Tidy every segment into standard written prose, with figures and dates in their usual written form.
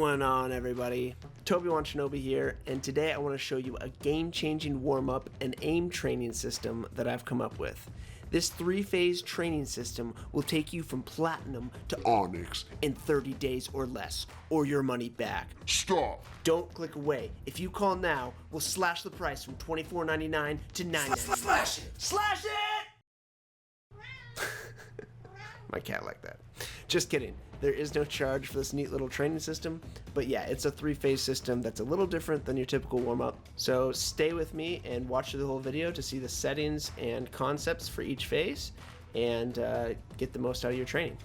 going on, everybody? Toby1 Shinobi here, and today I want to show you a game-changing warm-up and aim training system that I've come up with. This 3-phase training system will take you from Platinum to Onyx in 30 days or less, or your money back. Stop! Don't click away. If you call now, we'll slash the price from $24.99 to $9.99. Slash it! Slash it! My cat like that. Just kidding. There is no charge for this neat little training system, but yeah, it's a 3-phase system that's a little different than your typical warm-up. So stay with me and watch the whole video to see the settings and concepts for each phase and get the most out of your training.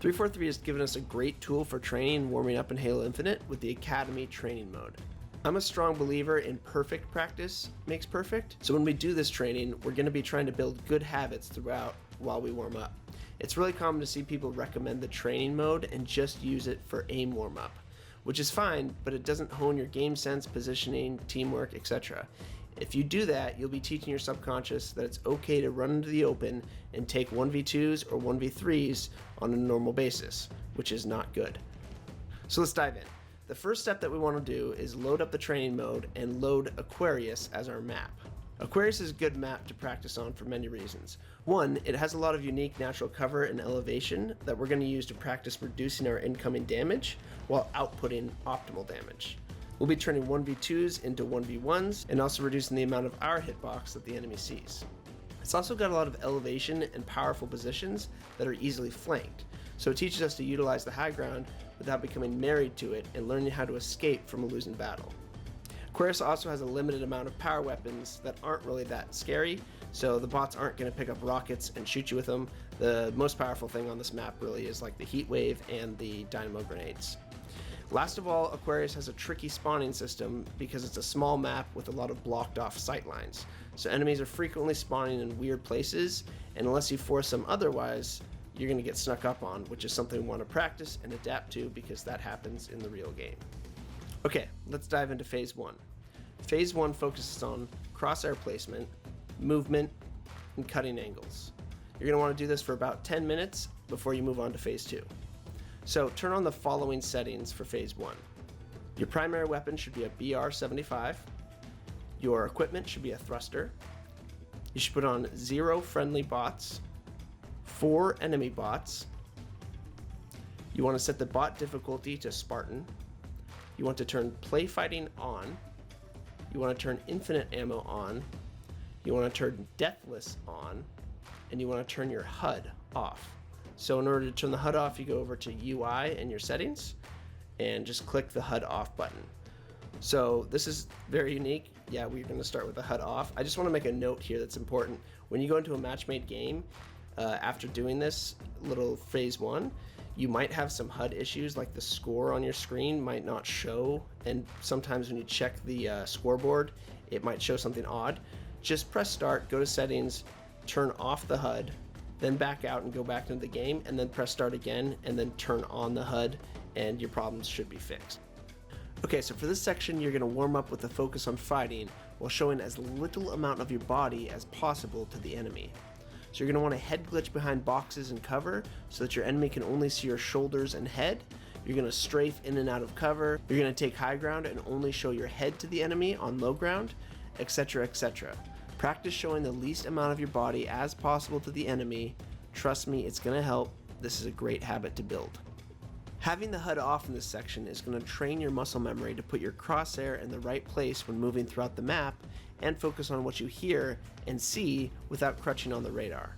343 has given us a great tool for training and warming up in Halo Infinite with the Academy training mode. I'm a strong believer in perfect practice makes perfect, so when we do this training, we're going to be trying to build good habits throughout while we warm up. It's really common to see people recommend the training mode and just use it for aim warm-up, which is fine, but it doesn't hone your game sense, positioning, teamwork, etc. If you do that, you'll be teaching your subconscious that it's okay to run into the open and take 1v2s or 1v3s on a normal basis, which is not good. So let's dive in. The first step that we want to do is load up the training mode and load Aquarius as our map. Aquarius is a good map to practice on for many reasons. One, it has a lot of unique natural cover and elevation that we're going to use to practice reducing our incoming damage while outputting optimal damage. We'll be turning 1v2s into 1v1s and also reducing the amount of our hitbox that the enemy sees. It's also got a lot of elevation and powerful positions that are easily flanked, so it teaches us to utilize the high ground without becoming married to it and learning how to escape from a losing battle. Aquarius also has a limited amount of power weapons that aren't really that scary, so the bots aren't going to pick up rockets and shoot you with them. The most powerful thing on this map really is like the heat wave and the dynamo grenades. Last of all, Aquarius has a tricky spawning system because it's a small map with a lot of blocked off sight lines. So enemies are frequently spawning in weird places, and unless you force them otherwise, you're going to get snuck up on, which is something we want to practice and adapt to because that happens in the real game. Okay, let's dive into Phase 1. Phase 1 focuses on crosshair placement, movement, and cutting angles. You're going to want to do this for about 10 minutes before you move on to Phase 2. So turn on the following settings for Phase 1. Your primary weapon should be a BR-75. Your equipment should be a thruster. You should put on 0 friendly bots, 4 enemy bots. You want to set the bot difficulty to Spartan. You want to turn play fighting on. You want to turn infinite ammo on. You want to turn deathless on. And you want to turn your HUD off. So in order to turn the HUD off, you go over to UI and your settings and just click the HUD off button. So this is very unique. Yeah, we're going to start with the HUD off. I just want to make a note here that's important. When you go into a match-made game, after doing this little Phase 1, you might have some HUD issues, like the score on your screen might not show, and sometimes when you check the scoreboard, it might show something odd. Just press start, go to settings, turn off the HUD, then back out and go back into the game, and then press start again, and then turn on the HUD, and your problems should be fixed. Okay, so for this section, you're going to warm up with a focus on fighting while showing as little amount of your body as possible to the enemy. So you're going to want to head glitch behind boxes and cover so that your enemy can only see your shoulders and head. You're going to strafe in and out of cover. You're going to take high ground and only show your head to the enemy on low ground, etc., etc. Practice showing the least amount of your body as possible to the enemy. Trust me, it's going to help. This is a great habit to build. Having the HUD off in this section is going to train your muscle memory to put your crosshair in the right place when moving throughout the map and focus on what you hear and see without crutching on the radar.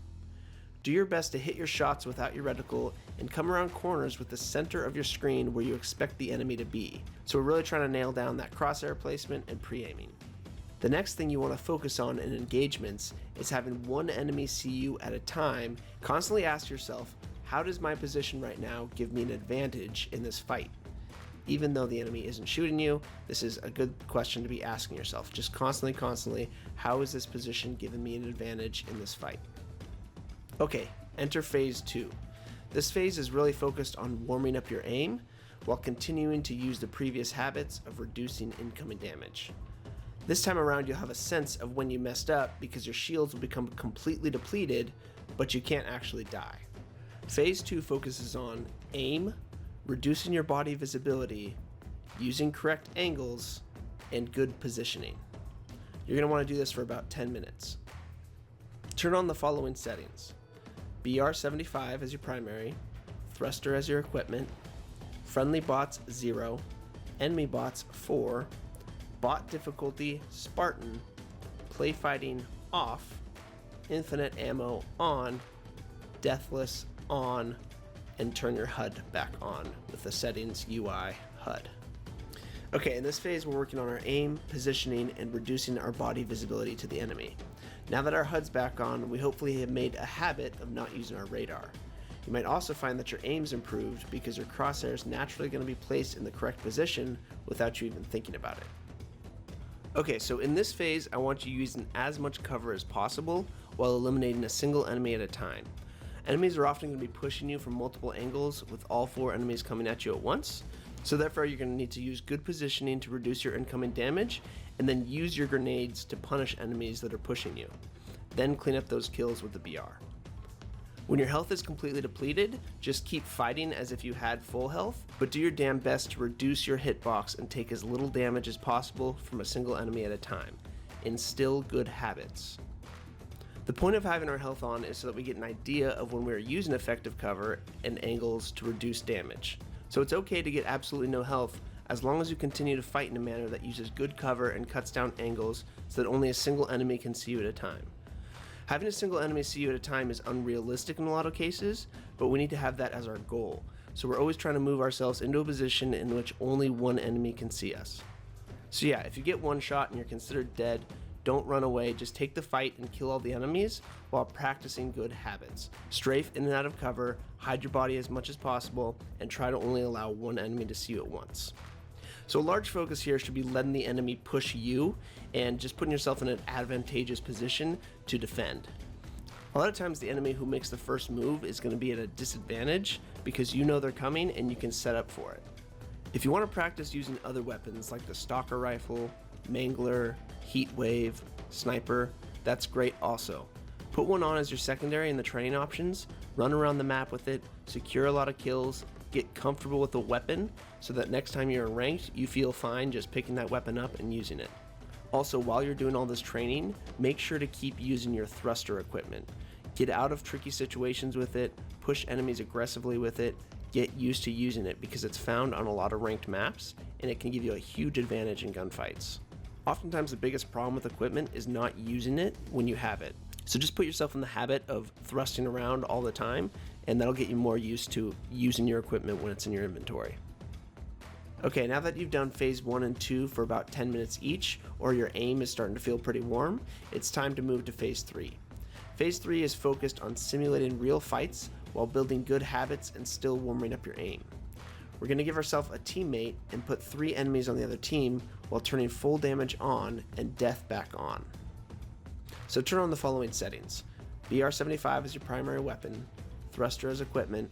Do your best to hit your shots without your reticle and come around corners with the center of your screen where you expect the enemy to be. So we're really trying to nail down that crosshair placement and pre-aiming. The next thing you want to focus on in engagements is having one enemy see you at a time. Constantly ask yourself, how does my position right now give me an advantage in this fight? Even though the enemy isn't shooting you, this is a good question to be asking yourself. Just constantly, how is this position giving me an advantage in this fight? Okay, enter Phase 2. This phase is really focused on warming up your aim while continuing to use the previous habits of reducing incoming damage. This time around, you'll have a sense of when you messed up because your shields will become completely depleted, but you can't actually die. Phase 2 focuses on aim, reducing your body visibility, using correct angles, and good positioning. You're going to want to do this for about 10 minutes. Turn on the following settings: BR75 as your primary, thruster as your equipment, friendly bots 0, enemy bots 4, bot difficulty Spartan, play fighting off, infinite ammo on, deathless on, and turn your HUD back on with the settings UI HUD. Okay, in this phase we're working on our aim, positioning, and reducing our body visibility to the enemy. Now that our HUD's back on, we hopefully have made a habit of not using our radar. You might also find that your aim's improved because your crosshair is naturally going to be placed in the correct position without you even thinking about it. Okay, so in this phase I want you using as much cover as possible while eliminating a single enemy at a time. Enemies are often going to be pushing you from multiple angles with all 4 enemies coming at you at once. So therefore you're going to need to use good positioning to reduce your incoming damage, and then use your grenades to punish enemies that are pushing you. Then clean up those kills with the BR. When your health is completely depleted, just keep fighting as if you had full health, but do your damn best to reduce your hitbox and take as little damage as possible from a single enemy at a time. Instill good habits. The point of having our health on is so that we get an idea of when we are using effective cover and angles to reduce damage. So it's okay to get absolutely no health as long as you continue to fight in a manner that uses good cover and cuts down angles so that only a single enemy can see you at a time. Having a single enemy see you at a time is unrealistic in a lot of cases, but we need to have that as our goal. So we're always trying to move ourselves into a position in which only one enemy can see us. So yeah, if you get one shot and you're considered dead, don't run away, just take the fight and kill all the enemies while practicing good habits. Strafe in and out of cover, hide your body as much as possible, and try to only allow one enemy to see you at once. So a large focus here should be letting the enemy push you and just putting yourself in an advantageous position to defend. A lot of times the enemy who makes the first move is going to be at a disadvantage because you know they're coming and you can set up for it. If you want to practice using other weapons like the stalker rifle, mangler, heat wave, sniper, that's great also. Put one on as your secondary in the training options, run around the map with it, secure a lot of kills, get comfortable with the weapon so that next time you're in ranked, you feel fine just picking that weapon up and using it. Also, while you're doing all this training, make sure to keep using your thruster equipment. Get out of tricky situations with it, push enemies aggressively with it, get used to using it because it's found on a lot of ranked maps and it can give you a huge advantage in gunfights. Oftentimes the biggest problem with equipment is not using it when you have it. So just put yourself in the habit of thrusting around all the time, and that'll get you more used to using your equipment when it's in your inventory. Okay, now that you've done phase 1 and 2 for about 10 minutes each, or your aim is starting to feel pretty warm, it's time to move to phase 3. Phase 3 is focused on simulating real fights while building good habits and still warming up your aim. We're going to give ourselves a teammate and put 3 enemies on the other team while turning full damage on and death back on. So turn on the following settings: BR75 as your primary weapon, thruster as equipment,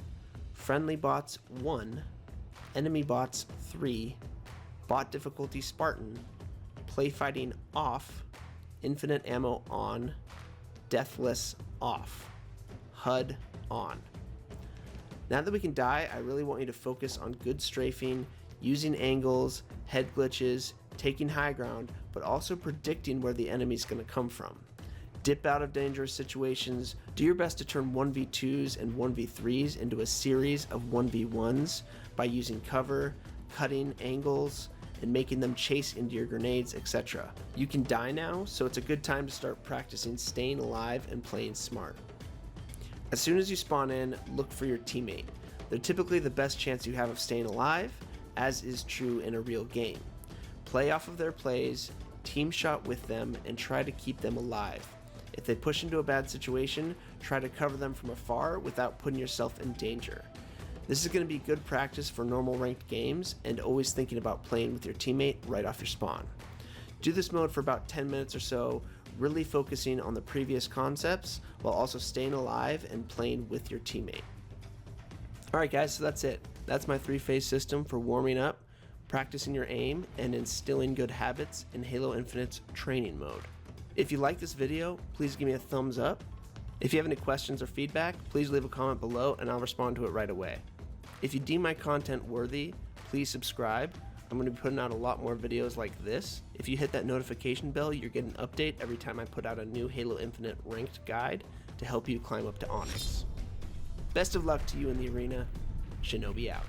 friendly bots 1, enemy bots 3, bot difficulty Spartan, play fighting off, infinite ammo on, deathless off, HUD on. Now that we can die, I really want you to focus on good strafing, using angles, head glitches, taking high ground, but also predicting where the enemy's going to come from. Dip out of dangerous situations, do your best to turn 1v2s and 1v3s into a series of 1v1s by using cover, cutting angles, and making them chase into your grenades, etc. You can die now, so it's a good time to start practicing staying alive and playing smart. As soon as you spawn in, look for your teammate. They're typically the best chance you have of staying alive, as is true in a real game. Play off of their plays, team shot with them, and try to keep them alive. If they push into a bad situation, try to cover them from afar without putting yourself in danger. This is going to be good practice for normal ranked games and always thinking about playing with your teammate right off your spawn. Do this mode for about 10 minutes or so, really focusing on the previous concepts while also staying alive and playing with your teammate. Alright guys, so that's it. That's my 3-phase system for warming up, practicing your aim, and instilling good habits in Halo Infinite's training mode. If you like this video, please give me a thumbs up. If you have any questions or feedback, please leave a comment below and I'll respond to it right away. If you deem my content worthy, please subscribe. I'm going to be putting out a lot more videos like this. If you hit that notification bell, you're getting an update every time I put out a new Halo Infinite ranked guide to help you climb up to Onyx. Best of luck to you in the arena. Shinobi out.